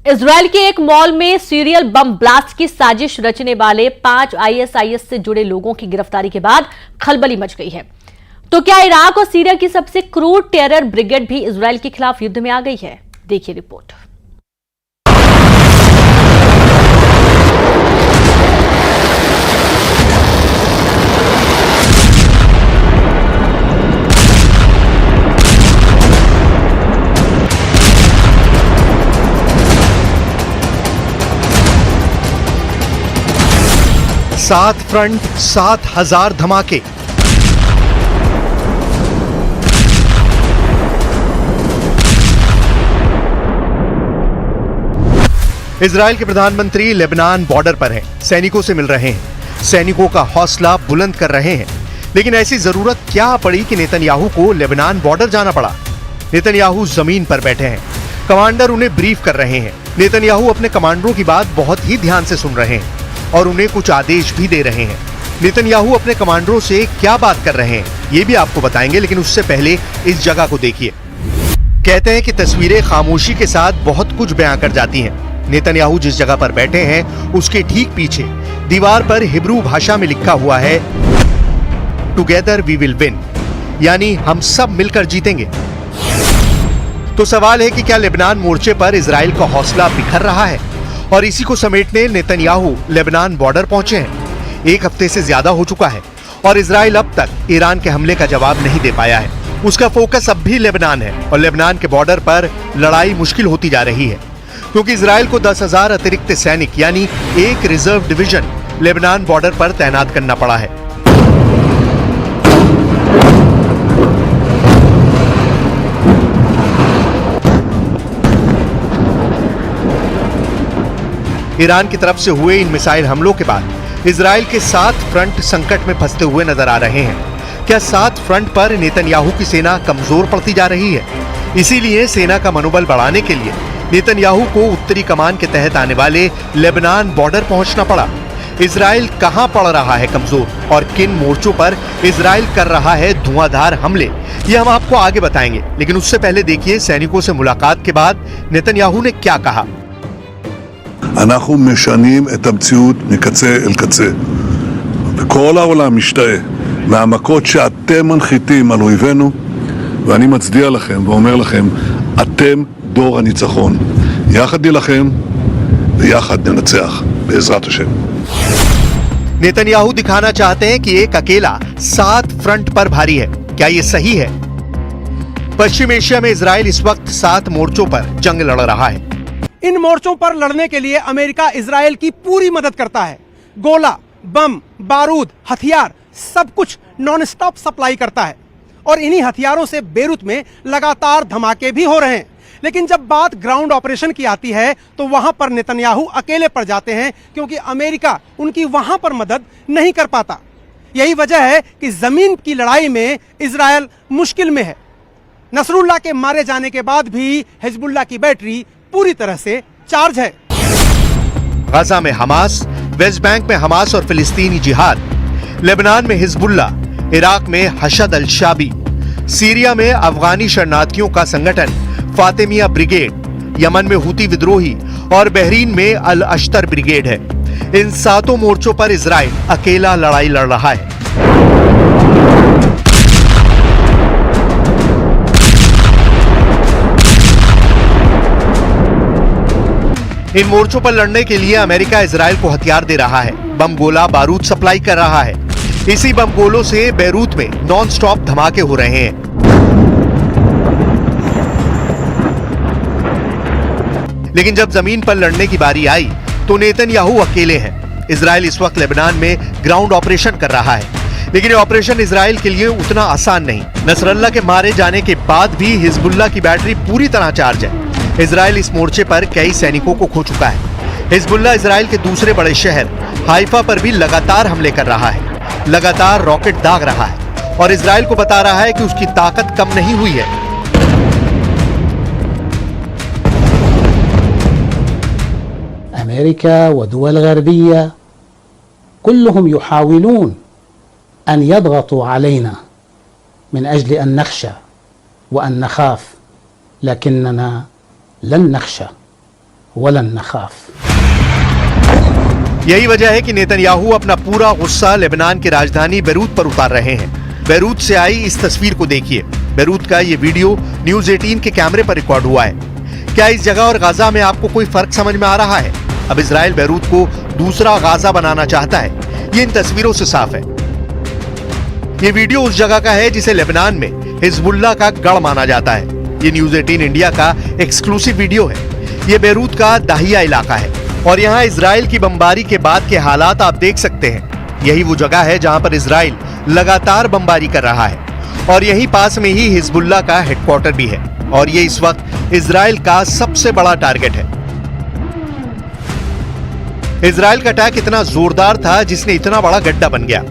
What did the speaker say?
Israel के एक mall में सीरियल बम ब्लास्ट की साजिश रचने वाले 5 आईएसआईएस से जुड़े लोगों की गिरफ्तारी के बाद खलबली मच गई है। तो क्या इराक और सीरिया की सबसे क्रूर टेरर ब्रिगेड भी इजराइल के खिलाफ युद्ध में आ गई है? देखिए रिपोर्ट। सात फ्रंट, 7,000 धमाके। इजराइल के प्रधानमंत्री लेबनान बॉर्डर पर हैं, सैनिकों से मिल रहे हैं, सैनिकों का हौसला बुलंद कर रहे हैं। लेकिन ऐसी जरूरत क्या पड़ी कि नेतन्याहू को लेबनान बॉर्डर जाना पड़ा? नेतन्याहू जमीन पर बैठे हैं, कमांडर उन्हें ब्रीफ कर रहे हैं। नेतन्याहू अपने कमांडरों की बात बहुत ही ध्यान से सुन रहे हैं और उन्हें कुछ आदेश भी दे रहे हैं। नेतन्याहू अपने कमांडरों से क्या बात कर रहे हैं ये भी आपको बताएंगे, लेकिन उससे पहले इस जगह को देखिए। कहते हैं कि तस्वीरें खामोशी के साथ बहुत कुछ बयां कर जाती हैं। नेतन्याहू जिस जगह पर बैठे हैं उसके ठीक पीछे दीवार पर हिब्रू भाषा में लिखा हुआ है टुगेदर वी विल विन, यानी हम सब मिलकर जीतेंगे। तो सवाल है कि क्या लेबनान मोर्चे पर इजराइल का हौसला बिखर रहा है? और इसी को समेटने नेतन्याहू लेबनान बॉर्डर पहुंचे हैं। 1 हफ्ते से ज्यादा हो चुका है और इजराइल अब तक ईरान के हमले का जवाब नहीं दे पाया है। उसका फोकस अब भी लेबनान है और लेबनान के बॉर्डर पर लड़ाई मुश्किल होती जा रही है, क्योंकि इजराइल को 10,000 अतिरिक्त सैनिक यानी एक रिजर्व डिवीजन लेबनान बॉर्डर पर तैनात करना पड़ा है। ईरान की तरफ से हुए इन मिसाइल हमलों के बाद इजराइल के 7 फ्रंट संकट में फंसते हुए नजर आ रहे हैं। क्या 7 फ्रंट पर नेतन्याहू की सेना कमजोर पड़ती जा रही है? इसीलिए सेना का मनोबल बढ़ाने के लिए नेतन्याहू को उत्तरी कमान के तहत आने वाले लेबनान बॉर्डर पहुंचना पड़ा। इजराइल कहां पड़ रहा है कमजोर और किन मोर्चों पर इजराइल कर रहा है धुआंधार हमले, ये हम आपको आगे बताएंगे। लेकिन उससे पहले देखिए सैनिकों से मुलाकात के बाद नेतन्याहू ने क्या कहा। אנחנו משנים את המציאות מקצה אל קצה וכל העולם משתאה מהמכות שאתם מנחיתים על אויבינו, ואני מצדיע לכם ואומר לכם, אתם דור הניצחון, יחד נילחם ויחד ננצח בעזרת השם। नेतन्याहू दिखाना चाहते हैं कि एक अकेला 7 फ्रंट पर भारी है। क्या ये सही है? पश्चिम एशिया में इजराइल इस वक्त 7 मोर्चों पर जंग लड़ रहा है। इन मोर्चों पर लड़ने के लिए अमेरिका इजराइल की पूरी मदद करता है। गोला, बम, बारूद, हथियार सब कुछ नॉन स्टॉप सप्लाई करता है और इन्हीं हथियारों से बेरूत में लगातार धमाके भी हो रहे हैं। लेकिन जब बात ग्राउंड ऑपरेशन की आती है तो वहां पर नेतन्याहू अकेले पड़ जाते हैं, क्योंकि अमेरिका उनकी वहां पर मदद नहीं कर पाता। यही वजह है कि जमीन की लड़ाई में इजराइल मुश्किल में है। नसरुल्लाह के मारे जाने के बाद भी हिजबुल्लाह की बैटरी पूरी तरह से चार्ज है। गाजा में हमास, वेस्ट बैंक में हमास और फिलिस्तीनी जिहाद, लेबनान में हिजबुल्लाह, इराक में हशद अल शाबी, सीरिया में अफगानी शरणार्थियों का संगठन फातिमिया ब्रिगेड, यमन में हुती विद्रोही और बहरीन में अल अश्तर ब्रिगेड है। इन 7 मोर्चों पर इजराइल अकेला लड़ाई लड़ रहा है। इन मोर्चों पर लड़ने के लिए अमेरिका इजराइल को हथियार दे रहा है, बम गोला बारूद सप्लाई कर रहा है। इसी बम गोलों से बेरूत में नॉन स्टॉप धमाके हो रहे हैं। लेकिन जब जमीन पर लड़ने की बारी आई तो नेतन्याहू अकेले हैं। इजराइल इस वक्त लेबनान में ग्राउंड ऑपरेशन कर रहा है, लेकिन ये ऑपरेशन इजराइल के लिए उतना आसान नहीं। नसरल्लाह के मारे जाने के बाद भी हिजबुल्लाह की बैटरी पूरी तरह चार्ज है। इजराइल इस मोर्चे पर कई सैनिकों को खो चुका है। हिजबुल्लाह इजराइल के दूसरे बड़े शहर हाइफा पर भी लगातार हमले कर रहा है, लगातार रॉकेट दाग रहा है और इजराइल को बता रहा है कि उसकी ताकत कम नहीं हुई है। अमेरिका व दुवल गरबिया कुल्लुहुम युहाविलून अन यदगतू अलैना मिन अजल अन नख्शा व अन नखाफ, लकिन्नना लन नख्शा वलन नखाफ। यही वजह है कि नेतन्याहू अपना पूरा गुस्सा लेबनान की राजधानी बैरूत पर उतार रहे हैं। बैरूत से आई इस तस्वीर को देखिए। बैरूत का ये वीडियो न्यूज़ 18 के कैमरे पर रिकॉर्ड हुआ है। क्या इस जगह और गाजा में आपको कोई फर्क समझ में आ रहा है? अब इजराइल बैरूत को दूसरा गाजा बनाना चाहता है, ये इन तस्वीरों से साफ है। ये वीडियो उस जगह का है जिसे लेबनान में हिजबुल्लाह का गढ़ माना जाता है। ये न्यूज़ 18 इंडिया का एक्सक्लूसिव वीडियो है। ये बैरूत का दाहिया इलाका है और यहाँ इजराइल की बमबारी के बाद के हालात आप देख सकते हैं। यही वो जगह है जहां पर इजराइल लगातार बमबारी कर रहा है और यहीं पास में ही हिजबुल्लाह का हेडक्वार्टर भी है और ये इस वक्त इजराइल का सबसे बड़ा टारगेट है। इजराइल का अटैक इतना जोरदार था जिसने इतना बड़ा गड्ढा बन गया।